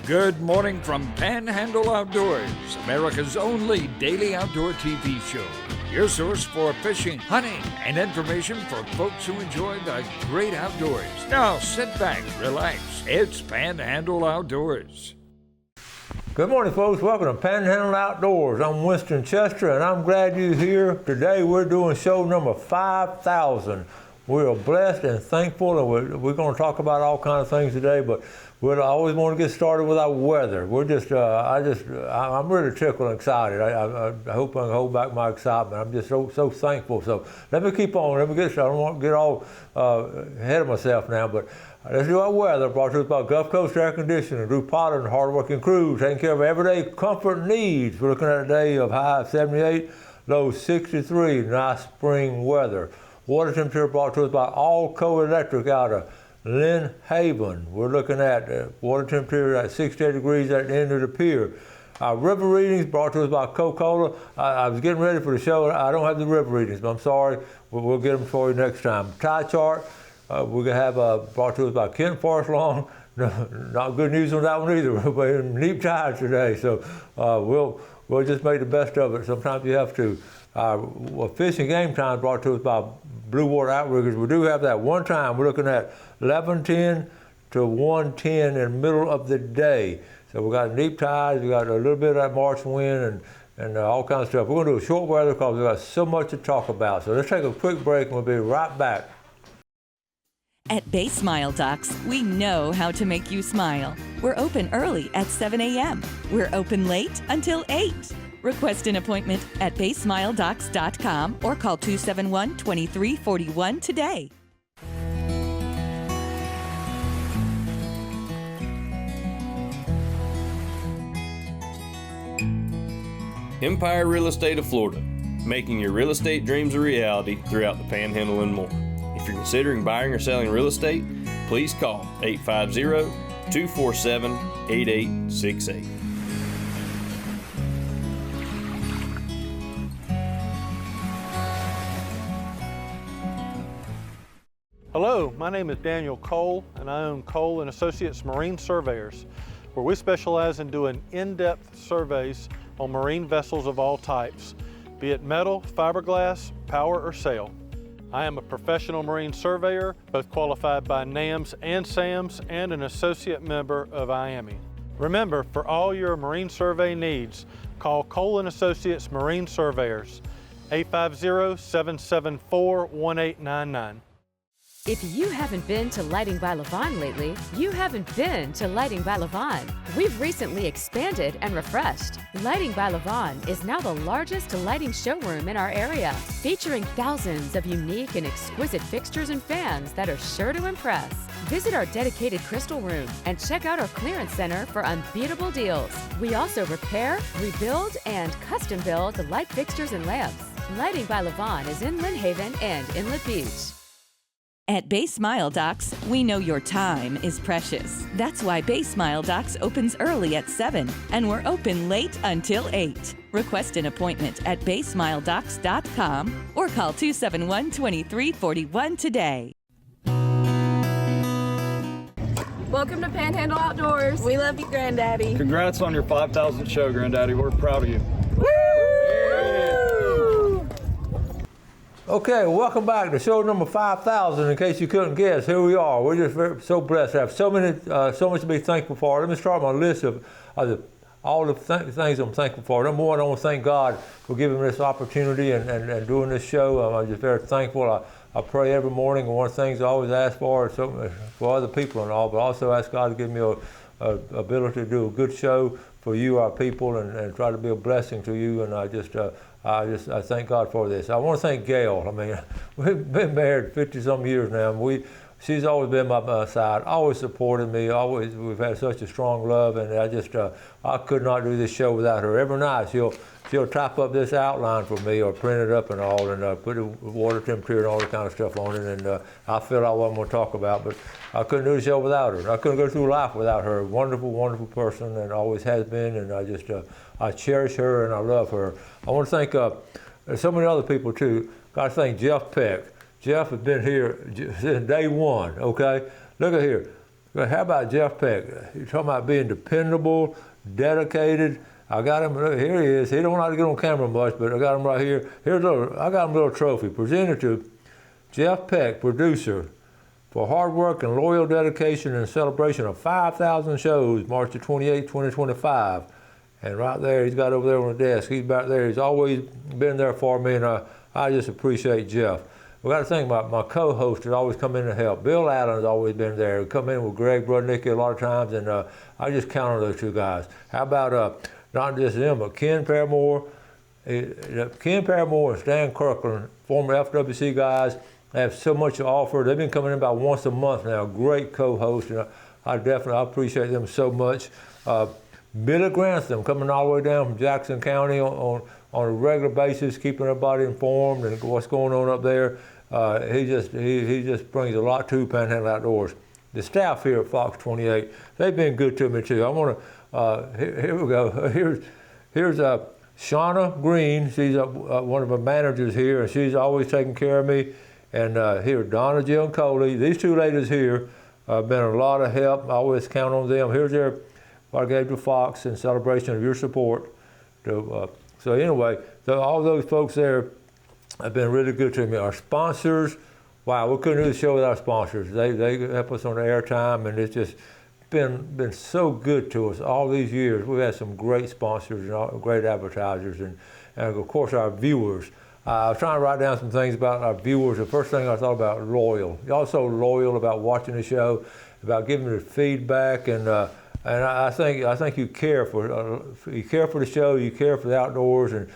Good morning from Panhandle Outdoors, America's only daily outdoor TV show. Your source for fishing, hunting, and information for folks who enjoy the great outdoors. Now sit back, relax. It's Panhandle Outdoors. Good morning, folks. Welcome to Panhandle Outdoors. I'm Winston Chester, and I'm glad you're here. Today we're doing show number 5,000. We are blessed and thankful, and we're going to talk about all kinds of things today, but I always want to get started with our weather. We're I'm really tickled and excited. I hope I can hold back my excitement. I'm just so thankful. So let me keep on. Let me get started. I don't want to get all ahead of myself now, but let's do our weather. Brought to us by Gulf Coast Air Conditioning, Drew Potter and hardworking crew, taking care of everyday comfort needs. We're looking at a day of high of 78, low 63, nice spring weather. Water temperature brought to us by Allco Electric out of Lynn Haven. We're looking at water temperature at 68 degrees at the end of the pier. Our river readings brought to us by Coca-Cola. I was getting ready for the show. I don't have the river readings, but I'm sorry. We'll get them for you next time. Tide chart we're going to have brought to us by Kent Forest Lawn. Not good news on that one either. We're in deep tides today, so we'll just make the best of it. Sometimes you have to. Fishing game time brought to us by Blue Water Outriggers. We do have that one time. We're looking at 11:10 to 1:10 in the middle of the day. So we got deep tides, we got a little bit of that March wind and all kinds of stuff. We're going to do a short weather because we've got so much to talk about. So let's take a quick break and we'll be right back. At Bay Smile Docks, we know how to make you smile. We're open early at 7 a.m. We're open late until 8. Request an appointment at baysmiledocks.com or call 271-2341 today. Empire Real Estate of Florida, making your real estate dreams a reality throughout the Panhandle and more. If you're considering buying or selling real estate, please call 850-247-8868. Hello, my name is Daniel Cole, and I own Cole & Associates Marine Surveyors, where we specialize in doing in-depth surveys on marine vessels of all types, be it metal, fiberglass, power, or sail. I am a professional marine surveyor, both qualified by NAMS and SAMS, and an associate member of IAME. Remember, for all your marine survey needs, call Cole & Associates Marine Surveyors, 850-774-1899. If you haven't been to Lighting by Levon lately, you haven't been to Lighting by Levon. We've recently expanded and refreshed. Lighting by Levon is now the largest lighting showroom in our area, featuring thousands of unique and exquisite fixtures and fans that are sure to impress. Visit our dedicated crystal room and check out our clearance center for unbeatable deals. We also repair, rebuild, and custom build light fixtures and lamps. Lighting by Levon is in Lynn Haven and Inlet Beach. At Bay Smile Docks, we know your time is precious. That's why Bay Smile Docks opens early at 7 and we're open late until 8. Request an appointment at baysmiledocks.com or call 271-2341 today. Welcome to Panhandle Outdoors. We love you, Granddaddy. Congrats on your 5,000th show, Granddaddy. We're proud of you. Woo! Okay, welcome back to show number 5,000. In case you couldn't guess, here we are. We're just so blessed to have so much to be thankful for. Let me start my list of all the things I'm thankful for. Number one, I want to thank God for giving me this opportunity and doing this show. I'm just very thankful. I pray every morning, and one of the things I always ask for is for other people and all, but also ask God to give me a ability to do a good show for you, our people, and try to be a blessing to you. And I thank God for this. I want to thank Gail. I mean, we've been married 50-some years now, and she's always been by my side, always supported me. We've had such a strong love, and I could not do this show without her. Every night she'll type up this outline for me or print it up and all, and put the water temperature and all that kind of stuff on it, and I fill out what I'm going to talk about. But I couldn't do the show without her. I couldn't go through life without her. Wonderful, wonderful person, and always has been, and I cherish her and I love her. I want to thank so many other people too. Got to thank Jeff Peck. Jeff has been here since day one, okay? Look at here. But how about Jeff Peck? You're talking about being dependable, dedicated. I got him, here he is. He don't like to get on camera much, but I got him right here. I got him a little trophy presented to Jeff Peck, producer, for hard work and loyal dedication in celebration of 5,000 shows, March the 28th, 2025. And right there, he's got over there on the desk. He's back there. He's always been there for me, and I just appreciate Jeff. We got to think about my co-host that always come in to help. Bill Allen's always been there. We come in with Greg Brudnicki a lot of times, and I just count on those two guys. How about not just them, but Ken Paramore and Stan Kirkland, former FWC guys, have so much to offer. They've been coming in about once a month now. Great co-hosts, and I appreciate them so much. Billy Grantham coming all the way down from Jackson County on a regular basis, keeping everybody informed and what's going on up there. He just brings a lot to Panhandle Outdoors. The staff here at Fox 28, they've been good to me too. I want to, here we go. Here's Shauna Green. She's one of the managers here, and she's always taking care of me. And here, Donna Jill and Coley. These two ladies here have been a lot of help. I always count on them. Here's what I gave to Fox in celebration of your support. So anyway, all those folks there have been really good to me. Our sponsors, wow, we couldn't do the show without sponsors. They help us on the airtime, and it's just been so good to us all these years. We've had some great sponsors and great advertisers, and of course our viewers. I was trying to write down some things about our viewers. The first thing I thought about, loyal. You're also loyal about watching the show, about giving me the feedback, and I think you care for the show, you care for the outdoors, and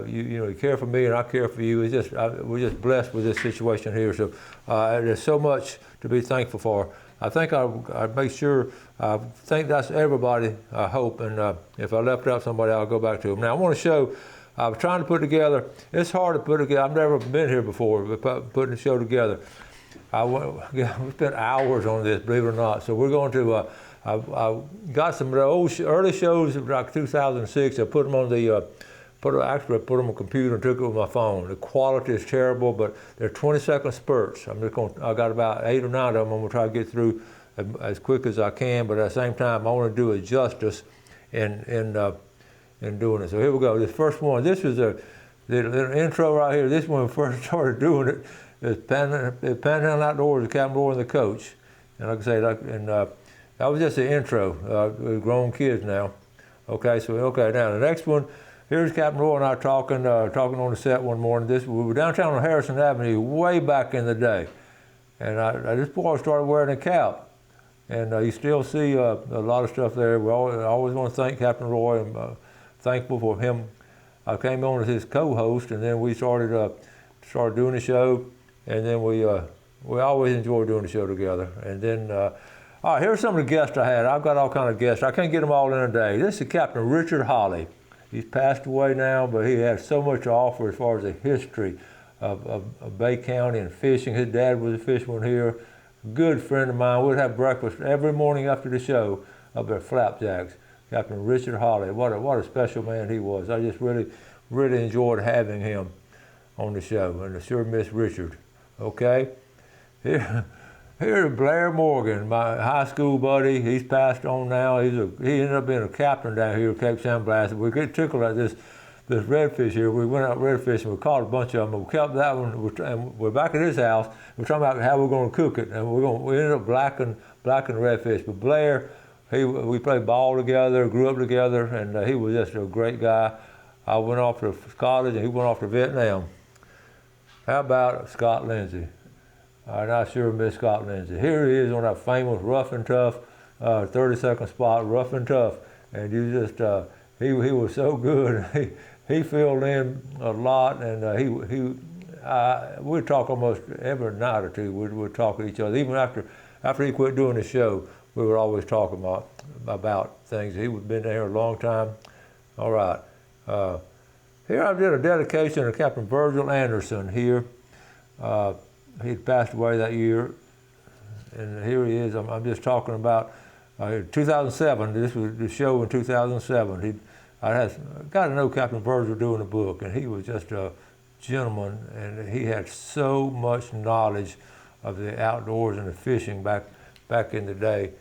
you care for me, and I care for you. We're just blessed with this situation here. So there's so much to be thankful for. I think I make sure. I think that's everybody. I hope, and if I left out somebody, I'll go back to them. Now I want to show. I was trying to put together. It's hard to put together. I've never been here before, but putting the show together. We spent hours on this, believe it or not. So we're going to. I got some of the old early shows like 2006. I put them on put them on the computer and took it with my phone. The quality is terrible, but they're 20-second spurts. I got about 8 or 9 of them. I'm gonna try to get through as quick as I can, but at the same time, I want to do it justice in doing it. So here we go. This first one. This is the intro right here. This when we first started doing it. It's Panhandle Outdoors, the Captain Roy and the coach. And like I say, that was just the intro. We're grown kids now. Okay, now the next one. Here's Captain Roy and I talking on the set one morning. We were downtown on Harrison Avenue way back in the day, and this boy started wearing a cap, and you still see a lot of stuff there. I always want to thank Captain Roy and thankful for him. I came on as his co-host, and then we started doing the show, and then we always enjoy doing the show together. And then, all right, here's some of the guests I had. I've got all kind of guests. I can't get them all in a day. This is Captain Richard Holly. He's passed away now, but he has so much to offer as far as the history of Bay County and fishing. His dad was a fisherman here. Good friend of mine. We'd have breakfast every morning after the show up at Flapjacks. Captain Richard Holly. What a special man he was. I just really, really enjoyed having him on the show, and I sure miss Richard. Okay, here's Blair Morgan, my high school buddy. He's passed on now. He ended up being a captain down here at Cape San Blas. We get tickled at this redfish here. We went out redfishing. We caught a bunch of them. We kept that one, and we're back at his house. We're talking about how we're going to cook it, and we ended up blacking redfish. But Blair, we played ball together, grew up together, and he was just a great guy. I went off to college, and he went off to Vietnam. How about Scott Lindsay? And I sure miss Scott Lindsay. Here he is on that famous Rough and Tough 30-second spot, Rough and Tough. And you just, he was so good. He filled in a lot, and we'd talk almost every night or two. We'd talk to each other. Even after he quit doing the show, we would always talk about things. He had been there a long time. All right. Here I did a dedication to Captain Virgil Anderson here. He'd passed away that year, and here he is. I'm just talking about 2007. This was the show in 2007. I got to know Captain Virgil doing the book, and he was just a gentleman, and he had so much knowledge of the outdoors and the fishing back back in the day.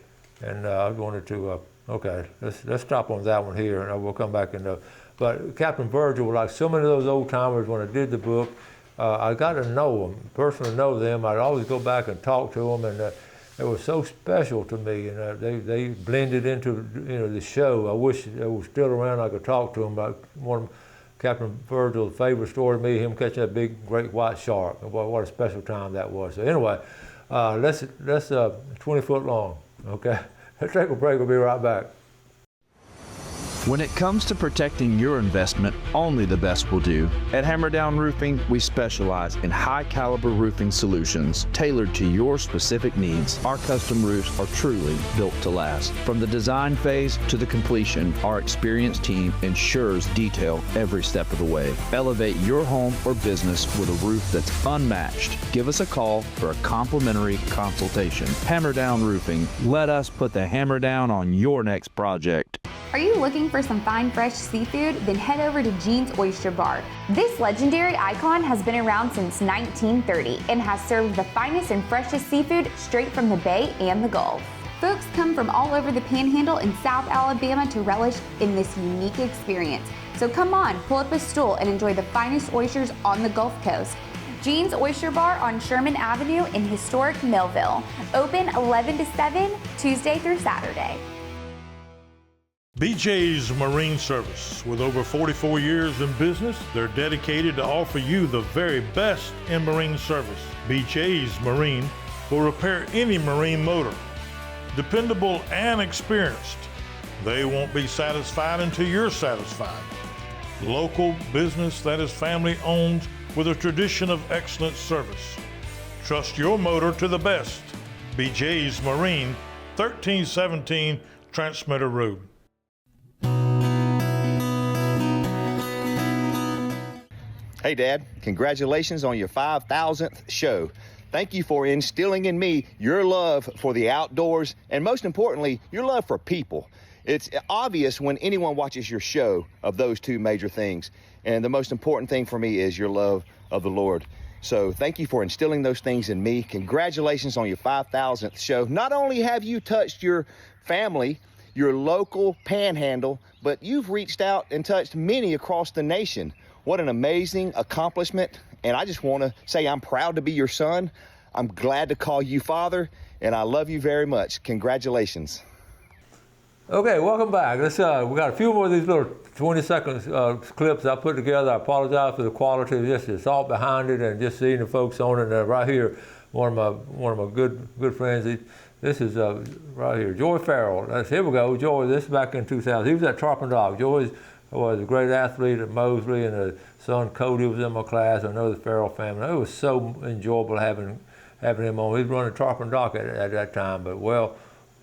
And I wanted to, okay, let's stop on that one here, and we'll come back and. But Captain Virgil, like so many of those old timers, when I did the book, I got to know them, personally know them. I'd always go back and talk to them, and it was so special to me. And they blended into the show. I wish they were still around. I could talk to them about one of Captain Virgil's favorite story to me, him catching that big great white shark. What a special time that was. So anyway, let's 20 foot long. Okay, let's take a break. We'll be right back. When it comes to protecting your investment, only the best will do. At Hammerdown Roofing, we specialize in high-caliber roofing solutions tailored to your specific needs. Our custom roofs are truly built to last. From the design phase to the completion, our experienced team ensures detail every step of the way. Elevate your home or business with a roof that's unmatched. Give us a call for a complimentary consultation. Hammerdown Roofing. Let us put the hammer down on your next project. Are you looking for some fine, fresh seafood? Then head over to Gene's Oyster Bar. This legendary icon has been around since 1930 and has served the finest and freshest seafood straight from the Bay and the Gulf. Folks come from all over the Panhandle and South Alabama to relish in this unique experience. So come on, pull up a stool and enjoy the finest oysters on the Gulf Coast. Gene's Oyster Bar on Sherman Avenue in historic Millville. Open 11 to 7, Tuesday through Saturday. BJ's Marine Service. With over 44 years in business, they're dedicated to offer you the very best in marine service. BJ's Marine will repair any marine motor. Dependable and experienced. They won't be satisfied until you're satisfied. Local business that is family owned with a tradition of excellent service. Trust your motor to the best. BJ's Marine, 1317 Transmitter Road. Hey Dad, congratulations on your 5,000th show. Thank you for instilling in me your love for the outdoors and most importantly, your love for people. It's obvious when anyone watches your show of those two major things. And the most important thing for me is your love of the Lord. So thank you for instilling those things in me. Congratulations on your 5,000th show. Not only have you touched your family, your local Panhandle, but you've reached out and touched many across the nation. What an amazing accomplishment. And I just want to say I'm proud to be your son. I'm glad to call you father, and I love you very much. Congratulations. Okay, welcome back. Let's we got a few more of these little 20-second clips I put together. I apologize for the quality of this. It's all behind it, and just seeing the folks on it. Right here, one of my good friends. This is right here, Joy Farrell. Here we go, Joy. This is back in 2000. He was at Tarpon Dog. Joy was a great athlete at Mosley, and his son Cody was in my class. I know the Farrell family. It was so enjoyable having him on. He was running Tarpon Dock at that time, but well,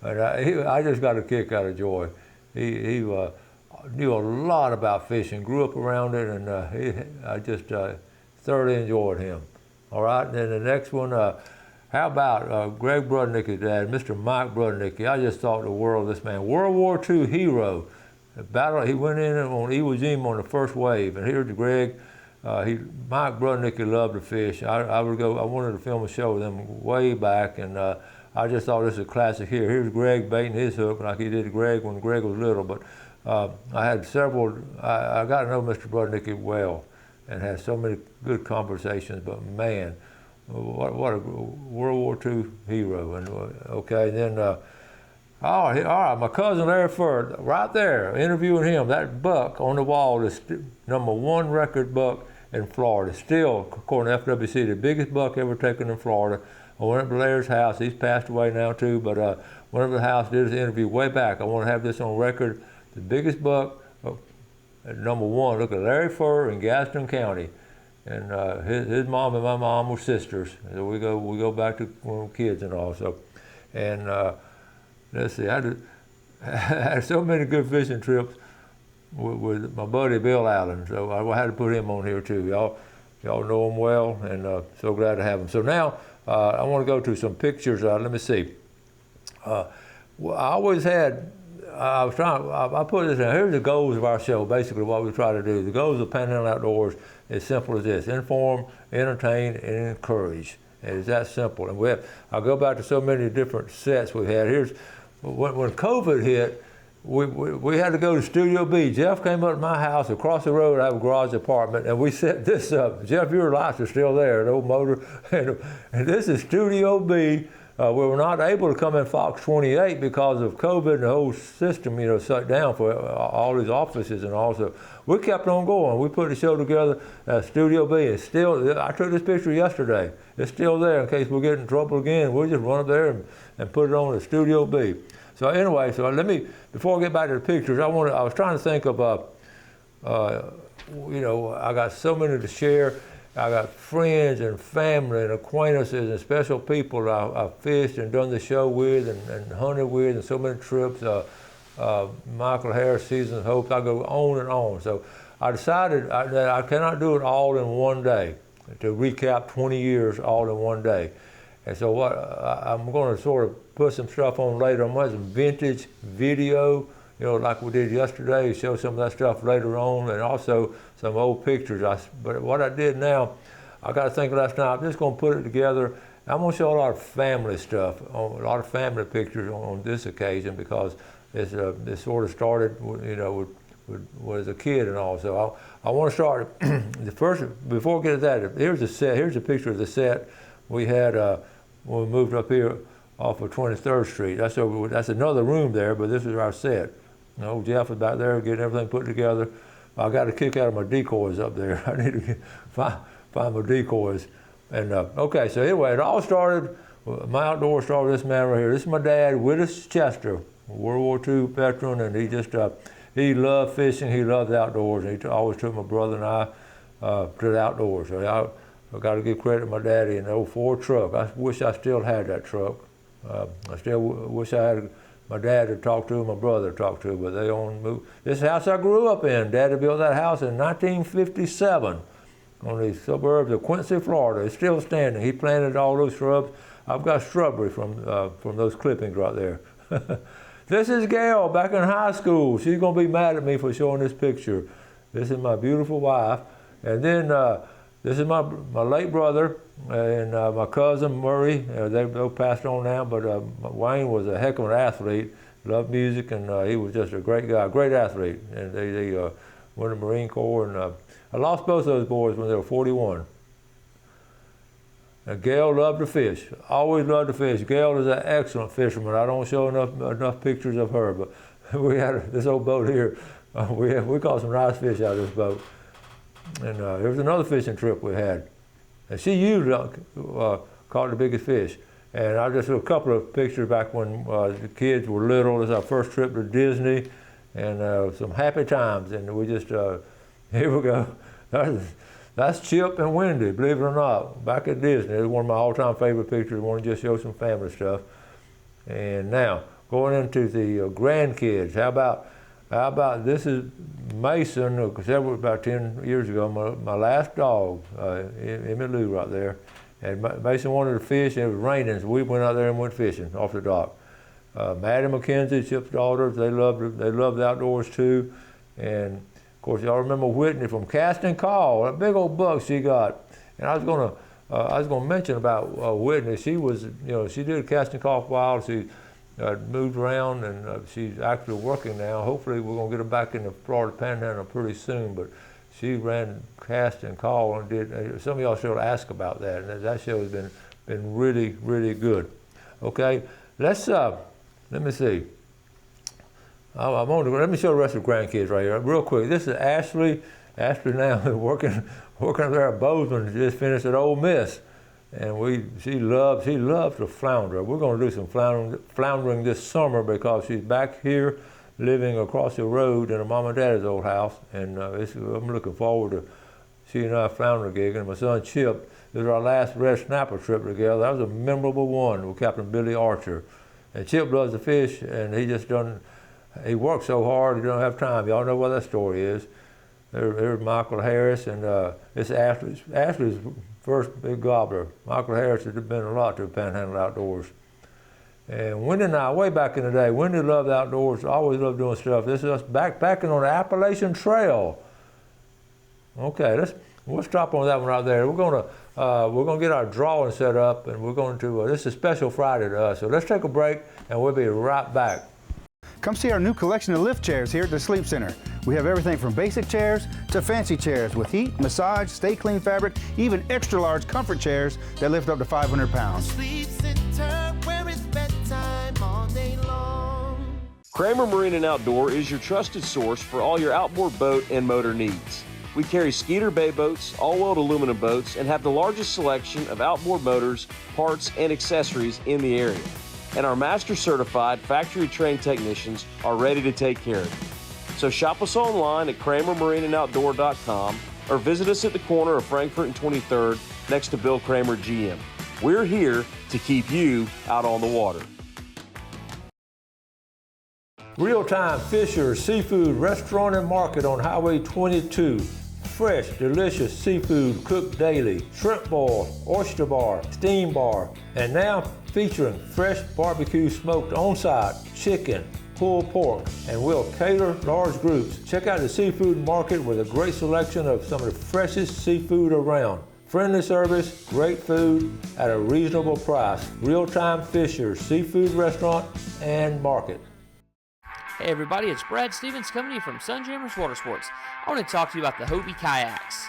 I just got a kick out of Joy. He knew a lot about fishing, grew up around it, and I just thoroughly enjoyed him. All right, and then the next one, how about Greg Brudnicki's dad, Mr. Mike Brudnicki? I just thought the world of this man. World War II hero. He went in on Iwo Jima on the first wave, and here's Greg. Mike Brudnicki loved to fish. I wanted to film a show with him way back, and I just thought this was a classic here. Here's Greg baiting his hook like he did Greg when Greg was little. But I had I got to know Mr. Brudnicki well and had so many good conversations, but man, what a World War II hero. And okay, then, all right, my cousin Larry Furr, right there, interviewing him, that buck on the wall is #1 record buck in Florida. Still, according to FWC, the biggest buck ever taken in Florida. I went up to Larry's house. He's passed away now too, but went up to the house, did his interview way back. I want to have this on record. The biggest buck at #1. Look at Larry Furr in Gaston County, and his mom and my mom were sisters. So we go back to when we were kids and all. So, and let's see, I had so many good fishing trips with my buddy Bill Allen. So I had to put him on here too. Y'all know him well, and so glad to have him. So now I want to go to some pictures. Let me see. I always had. I put this in. Here's the goals of our show. Basically, what we try to do. The goals of Panhandle Outdoors is simple as this: inform, entertain, and encourage. And it's that simple. And I'll go back to so many different sets we've had. When COVID hit, we had to go to Studio B. Jeff came up to my house across the road. I have a garage apartment, and we set this up. Jeff, your lights are still there, the old motor. And this is Studio B. We were not able to come in Fox 28 because of COVID and the whole system, shut down for all these offices and all. So we kept on going. We put the show together at Studio B. It's still, I took this picture yesterday. It's still there in case we get in trouble again. We'll just run up there and put it on at Studio B. So anyway, before I get back to the pictures, I was trying to think of, I got so many to share. I got friends and family and acquaintances and special people I fished and done the show with and hunted with and so many trips. Michael Harris, Seasons of Hope, I go on and on. So I decided that I cannot do it all in one day, to recap 20 years all in one day. And so I'm going to sort of put some stuff on later. I'm going to have some vintage video, like we did yesterday, show some of that stuff later on, and also some old pictures. But what I did now, I got to think last night, I'm just going to put it together. I'm going to show a lot of family stuff, a lot of family pictures on this occasion, because it sort of started, as a kid and all. So I want to start before we get to that, here's a set. Here's a picture of the set we had when we moved up here off of 23rd Street. That's another room there, but this is our set. Jeff was back there getting everything put together. I got a kick out of my decoys up there. I need to find my decoys. And okay, so anyway, it all started, my outdoor started with this man right here. This is my dad, Willis Chester, World War II veteran, and he just, he loved fishing, he loved the outdoors, and he always took my brother and I to the outdoors. So I got to give credit to my daddy and the old Ford truck. I wish I still had that truck. I still wish I had my dad to talk to, my brother to talk to, but they moved. This house I grew up in, Daddy built that house in 1957 on the suburbs of Quincy, Florida. It's still standing. He planted all those shrubs. I've got shrubbery from those clippings right there. This is Gail back in high school. She's going to be mad at me for showing this picture. This is my beautiful wife. And then this is my late brother and my cousin Murray. They both passed on now, but Wayne was a heck of an athlete, loved music, and he was just a great guy, great athlete. And they went to the Marine Corps, and I lost both those boys when they were 41. And Gail loved to fish, always loved to fish. Gail is an excellent fisherman. I don't show enough pictures of her, but we had this old boat here. We caught some nice fish out of this boat. And there was another fishing trip we had. And she usually caught the biggest fish. And I just took a couple of pictures back when the kids were little. This is our first trip to Disney, and some happy times. And we just, here we go. That's Chip and Wendy, believe it or not, back at Disney. It's one of my all-time favorite pictures. I want to just show some family stuff. And now, going into the grandkids, how about this is Mason, about 10 years ago, my last dog, Emmett Lou right there. And Mason wanted to fish, and it was raining, so we went out there and went fishing off the dock. Maddie McKenzie, Chip's daughters, they love the outdoors too. And of course, y'all remember Whitney from Cast and Call, that big old buck she got. And I was gonna mention about Whitney. She was, she did Cast and Call for a while. She moved around, and she's actually working now. Hopefully, we're gonna get her back in the Florida Panhandle pretty soon. But she ran Cast and Call and did. Some of y'all still ask about that, and that show has been really, really good. Okay, let me see. Let me show the rest of the grandkids right here, real quick. This is Ashley. Ashley now working up there at Bozeman, just finished at Ole Miss. And she loves to flounder. We're going to do some floundering this summer because she's back here living across the road in her mom and dad's old house. And I'm looking forward to she and I flounder gig. And my son Chip, this is our last red snapper trip together. That was a memorable one with Captain Billy Archer. And Chip loves to fish, and he works so hard he don't have time. Y'all know what that story is. There's Michael Harris, and it's Ashley's first big gobbler. Michael Harris has been a lot to Panhandle Outdoors. And Wendy and I, way back in the day, Wendy loved outdoors, always loved doing stuff. This is us back on the Appalachian Trail. Okay, We'll stop on that one right there. We're gonna get our drawing set up, and we're going to. This is a special Friday to us. So let's take a break, and we'll be right back. Come see our new collection of lift chairs here at the Sleep Center. We have everything from basic chairs to fancy chairs with heat, massage, stay clean fabric, even extra large comfort chairs that lift up to 500 pounds. Sleep Center, where it's bedtime all day long. Kramer Marine and Outdoor is your trusted source for all your outboard boat and motor needs. We carry Skeeter Bay boats, all-wheeled aluminum boats, and have the largest selection of outboard motors, parts, and accessories in the area. And our master certified factory-trained technicians are ready to take care of you. So shop us online at KramerMarineandOutdoor.com or visit us at the corner of Frankfurt and 23rd next to Bill Kramer GM. We're here to keep you out on the water. Real-time Fisher's Seafood Restaurant and Market on Highway 22. Fresh, delicious seafood cooked daily, shrimp boil, oyster bar, steam bar, and now featuring fresh barbecue smoked on-site chicken, pulled pork, and we'll cater large groups. Check out the seafood market with a great selection of some of the freshest seafood around. Friendly service, great food at a reasonable price. Real-time Fisher's Seafood Restaurant and Market. Hey everybody, it's Brad Stevens coming to you from Sunjammers Water Sports. I want to talk to you about the Hobie kayaks.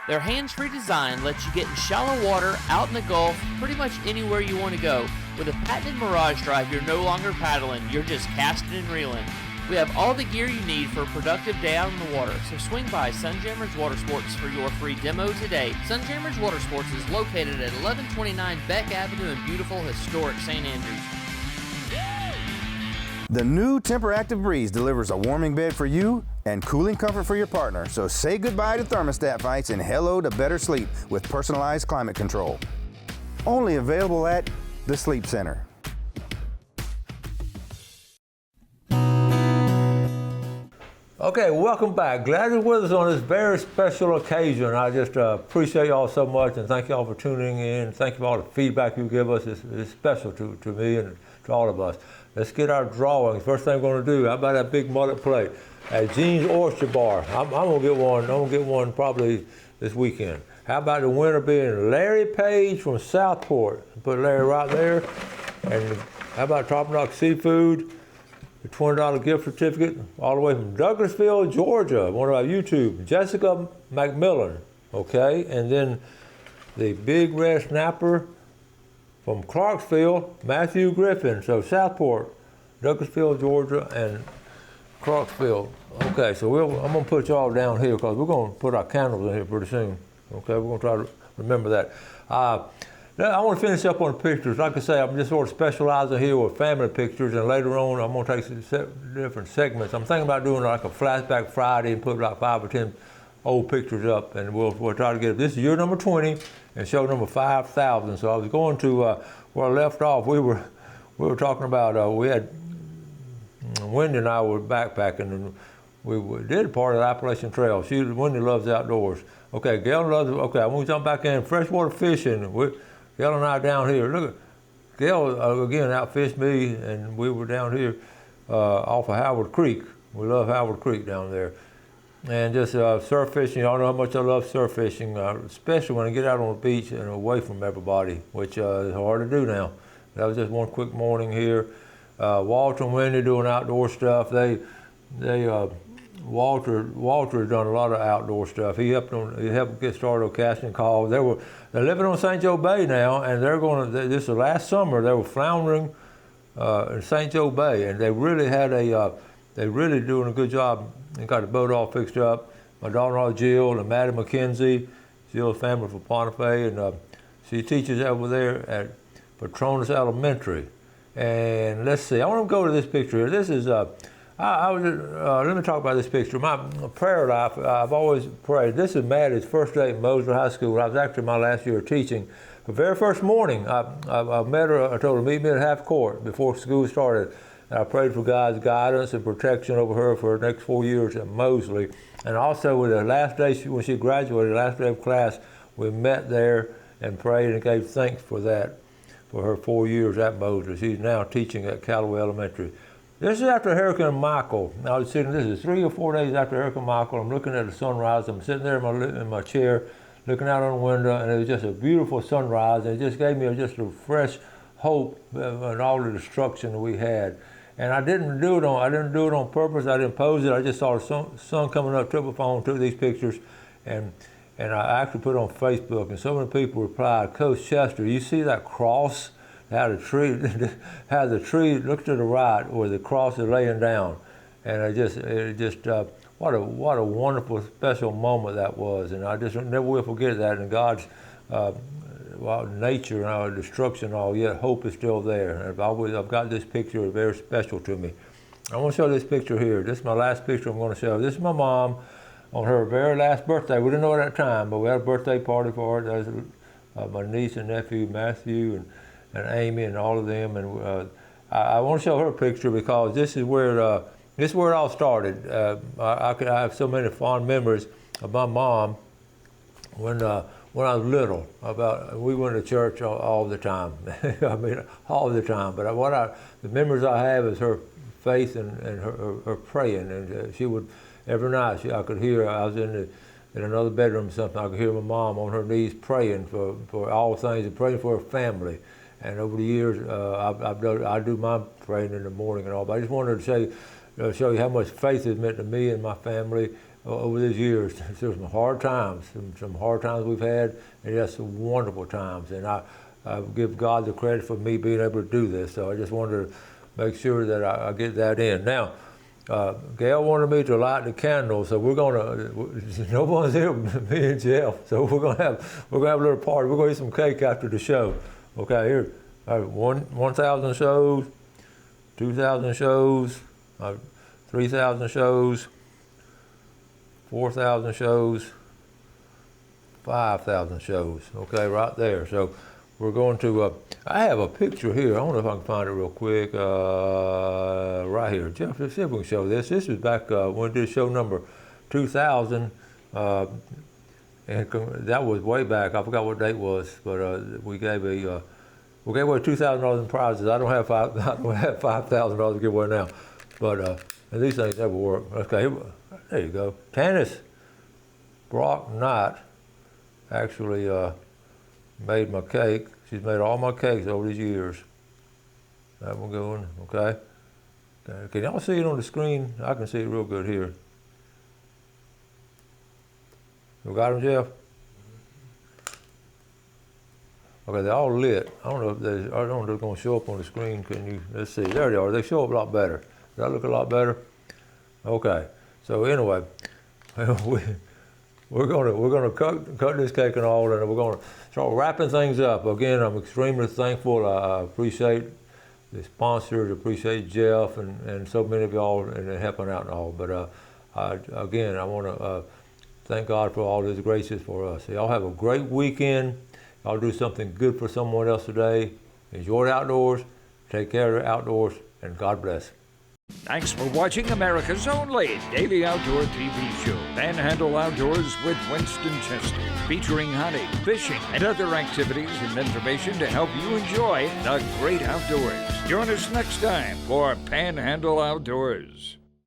Their hands-free design lets you get in shallow water, out in the Gulf, pretty much anywhere you want to go. With a patented Mirage drive, you're no longer paddling, you're just casting and reeling. We have all the gear you need for a productive day out on the water, so swing by Sunjammers Water Sports for your free demo today. Sunjammers Water Sports is located at 1129 Beck Avenue in beautiful, historic St. Andrews. The new Temperactive Breeze delivers a warming bed for you and cooling comfort for your partner. So say goodbye to thermostat fights and hello to better sleep with personalized climate control. Only available at the Sleep Center. Okay, welcome back. Glad you're with us on this very special occasion. I just appreciate y'all so much, and thank y'all for tuning in. Thank you for all the feedback you give us. It's special to me and to all of us. Let's get our drawing. First thing I'm going to do, how about that big mullet plate at Gene's Oyster Bar? I'm going to get one. I'm going to get one probably this weekend. How about the winner being Larry Page from Southport? Put Larry right there. And how about Top Knock Seafood? The $20 gift certificate all the way from Douglasville, Georgia. One of our YouTube, Jessica McMillan. Okay, and then the Big Red Snapper from Clarksville, Matthew Griffin. So Southport, Douglasville, Georgia, and Clarksville. Okay, so I'm gonna put y'all down here because we're gonna put our candles in here pretty soon. Okay, we're gonna try to remember that. I want to finish up on the pictures. Like I say, I'm just sort of specializing here with family pictures, and later on I'm gonna take some different segments. I'm thinking about doing like a flashback Friday and put like 5 or 10 old pictures up, and we'll try to get it. This is year number 20 and show number 5,000. So I was going to where I left off. We were talking about we had Wendy and I were backpacking, and we did part of the Appalachian Trail. Wendy loves outdoors. Okay, Gail loves. Okay, I want to jump back in freshwater fishing. Gail and I down here. Look at Gail again outfished me, and we were down here off of Howard Creek. We love Howard Creek down there. And just surf fishing. Y'all know how much I love surf fishing, especially when I get out on the beach and away from everybody, which is hard to do now. That was just one quick morning here. Walter and Wendy doing outdoor stuff. Walter has done a lot of outdoor stuff. He helped get started on casting calls. They're living on St. Joe Bay now, and this is last summer, they were floundering in St. Joe Bay, and they really doing a good job. They got the boat all fixed up. My daughter-in-law Jill and Maddie McKenzie, Jill's family from Pontife, and she teaches over there at Petronas Elementary. And let's see, I want to go to this picture here. This is, let me talk about this picture. My prayer life, I've always prayed. This is Maddie's first day at Mosley High School. I was actually my last year of teaching. The very first morning, I met her, I told her to meet me at half court before school started. And I prayed for God's guidance and protection over her for the next 4 years at Mosley. And also with the last day, when she graduated, last day of class, we met there and prayed and gave thanks for that, for her 4 years at Mosley. She's now teaching at Callaway Elementary. This is after Hurricane Michael. I was sitting, this is 3 or 4 days after Hurricane Michael. I'm looking at the sunrise. I'm sitting there in my chair, looking out on the window, and it was just a beautiful sunrise. And it just gave me just a fresh hope and all the destruction that we had. And I didn't do it on purpose. I didn't pose it. I just saw the sun coming up, took my phone, took these pictures, and I actually put it on Facebook. And so many people replied, Coach Chester, you see that cross? How the tree, look to the right where the cross is laying down, and what a wonderful, special moment that was, and I just never will forget that. And God's nature and our destruction, and all, yet hope is still there. And I've got this picture very special to me. I want to show this picture here. This is my last picture I'm going to show. This is my mom on her very last birthday. We didn't know it at the time, but we had a birthday party for her. That was my niece and nephew Matthew and Amy and all of them, and I want to show her a picture because this is where it all started. I have so many fond memories of my mom when I was little. We went to church all the time. I mean, all the time. But the memories I have is her faith and her praying, and she would every night. I could hear. I was in another bedroom or something. I could hear my mom on her knees praying for all things and praying for her family. And over the years, I do my praying in the morning and all. But I just wanted to show you how much faith has meant to me and my family over these years. There's some hard times we've had, and just some wonderful times. And I give God the credit for me being able to do this. So I just wanted to make sure that I get that in. Now, Gail wanted me to light the candles, so we're gonna. No one's here, me and Jeff. So we're gonna have a little party. We're gonna eat some cake after the show. Okay, here, 1,000 shows, 2,000 shows, 3,000 shows, 4,000 shows, 5,000 shows. Okay, right there. So we're going to. I have a picture here. I don't know if I can find it real quick. Right here, Jeff. Let's see if we can show this. This is back when we did show number 2,000. And that was way back. I forgot what date it was, but we gave away $2,000 in prizes. I don't have $5,000 to give away now, but and these things never work. Okay, there you go. Tanis Brock Knight actually made my cake. She's made all my cakes over these years. That one going, okay. Can y'all see it on the screen? I can see it real good here. You got them, Jeff? Okay, they're all lit. I don't know if they're going to show up on the screen. Can you? Let's see. There they are. They show up a lot better. Does that look a lot better? Okay. So anyway, we're gonna cut this cake and all, and we're gonna start wrapping things up. Again, I'm extremely thankful. I appreciate the sponsors. Appreciate Jeff and so many of y'all and helping out and all. But again, I want to. Thank God for all His graces for us. Y'all have a great weekend. Y'all do something good for someone else today. Enjoy the outdoors. Take care of the outdoors, and God bless. Thanks for watching America's only daily outdoor TV show, Panhandle Outdoors with Winston Chester, featuring hunting, fishing, and other activities and information to help you enjoy the great outdoors. Join us next time for Panhandle Outdoors.